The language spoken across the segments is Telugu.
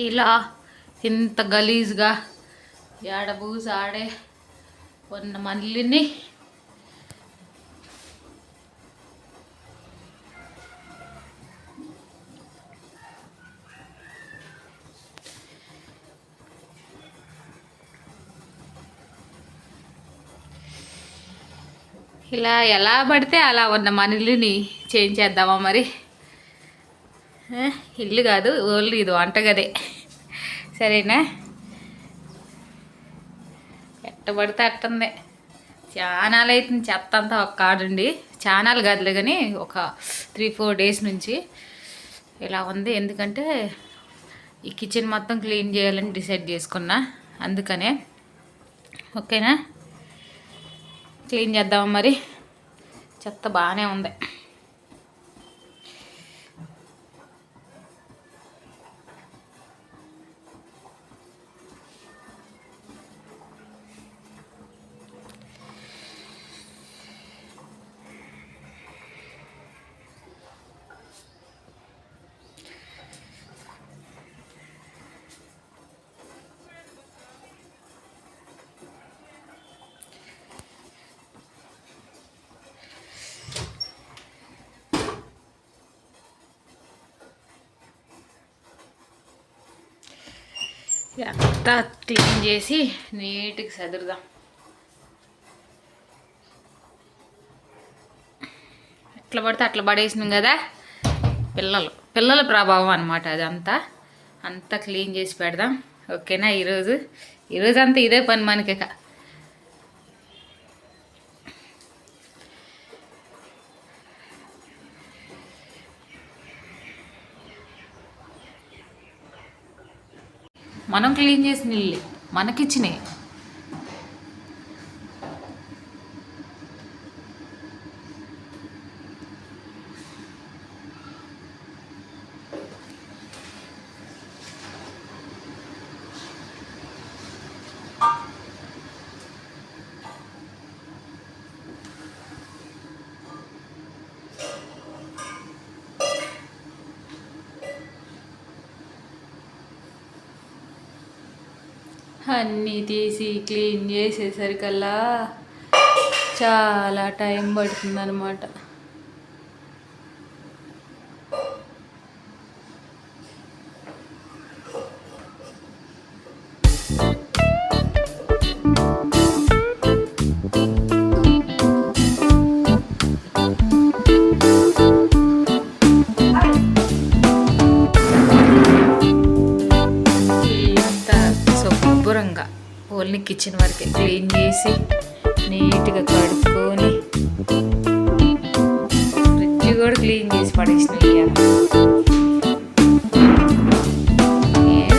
ఇలా ఇంత గలీజ్గా ఏడబూసి ఆడే ఉన్న మళ్ళీని ఇలా ఎలా పడితే అలా ఉన్న మన ఇల్లుని చేంజ్ చేద్దామా మరి. ఇల్లు కాదు, ఓన్లీ ఇది వంటగదే. సరేనా? ఎట్టబడితే అట్టుంది. చానాలు అవుతుంది చెత్త అంతా ఒక కాడుండి. చానాలు కాదులే కానీ ఒక 3-4 డేస్ నుంచి ఇలా ఉంది. ఎందుకంటే ఈ కిచెన్ మొత్తం క్లీన్ చేయాలని డిసైడ్ చేసుకున్నా, అందుకనే. ఓకేనా? క్లీన్ చేద్దామా మరి. చెత్త బాగానే ఉంది. అంతా క్లీన్ చేసి నీట్గా సదురుదాం. ఎట్లా పడితే అట్లా పడేసినాం కదా. పిల్లల ప్రభావం అనమాట అదంతా. అంతా క్లీన్ చేసి పెడదాం. ఓకేనా? ఈరోజు అంతా ఇదే పని మనకి. మనం క్లీన్ చేసిన ఇల్లు మనకిచ్చినాయి. అన్నీ తీసి క్లీన్ చేసేసరికల్లా చాలా టైం పడుతుందన్నమాట. ఓన్లీ కిచెన్ వరకే క్లీన్ చేసి నీట్గా కడుక్కొని ఫ్రిడ్జ్ కూడా క్లీన్ చేసి పడేసిన. ఏం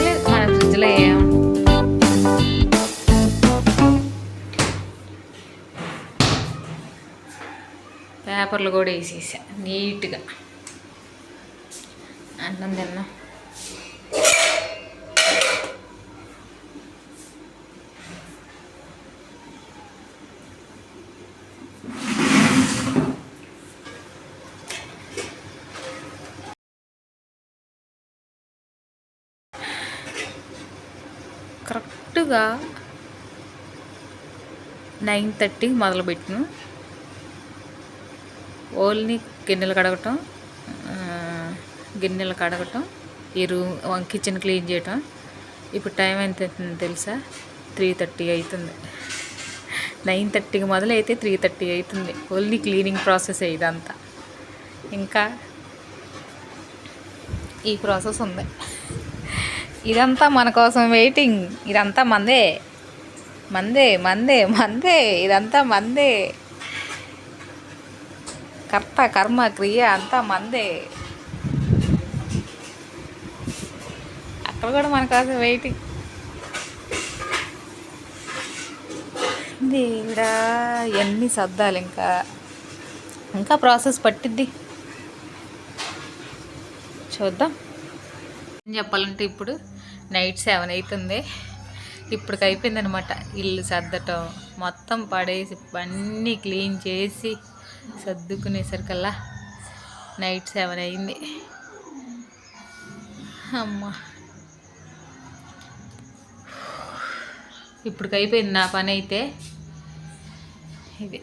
లేదు మన ఫ్రిడ్జ్లో పేపర్లు కూడా వేసేసా నీట్గా. అన్నం తిన్నా. కరెక్ట్గా 9:30 మొదలుపెట్టిన. ఓన్లీ గిన్నెలు కడగటం, ఈ కిచెన్ క్లీన్ చేయటం. ఇప్పుడు టైం ఎంత అవుతుంది తెలుసా? 3:30 అవుతుంది. 9:30కి మొదలైతే 3:30 అవుతుంది. ఓన్లీ క్లీనింగ్ ప్రాసెస్ ఇదంతా. ఇంకా ఈ ప్రాసెస్ ఉంది. ఇదంతా మన కోసం వెయిటింగ్. ఇదంతా మందే. ఇదంతా మందే. కర్త కర్మ క్రియ అంతా మందే. అక్కడ కూడా మన కోసం వెయిటింగ్. దేవుడా, ఎన్ని సర్దాలు. ఇంకా ప్రాసెస్ పట్టిద్ది. చూద్దాం. చెప్పాలంటే ఇప్పుడు నైట్ 7 అవుతుంది. ఇప్పటికి అయిపోయిందనమాట ఇల్లు సర్దటం. మొత్తం పడేసి అన్నీ క్లీన్ చేసి సర్దుకునేసరికల్లా నైట్ 7 అయింది. అమ్మ, ఇప్పటికి అయిపోయింది నా పని అయితే. ఇది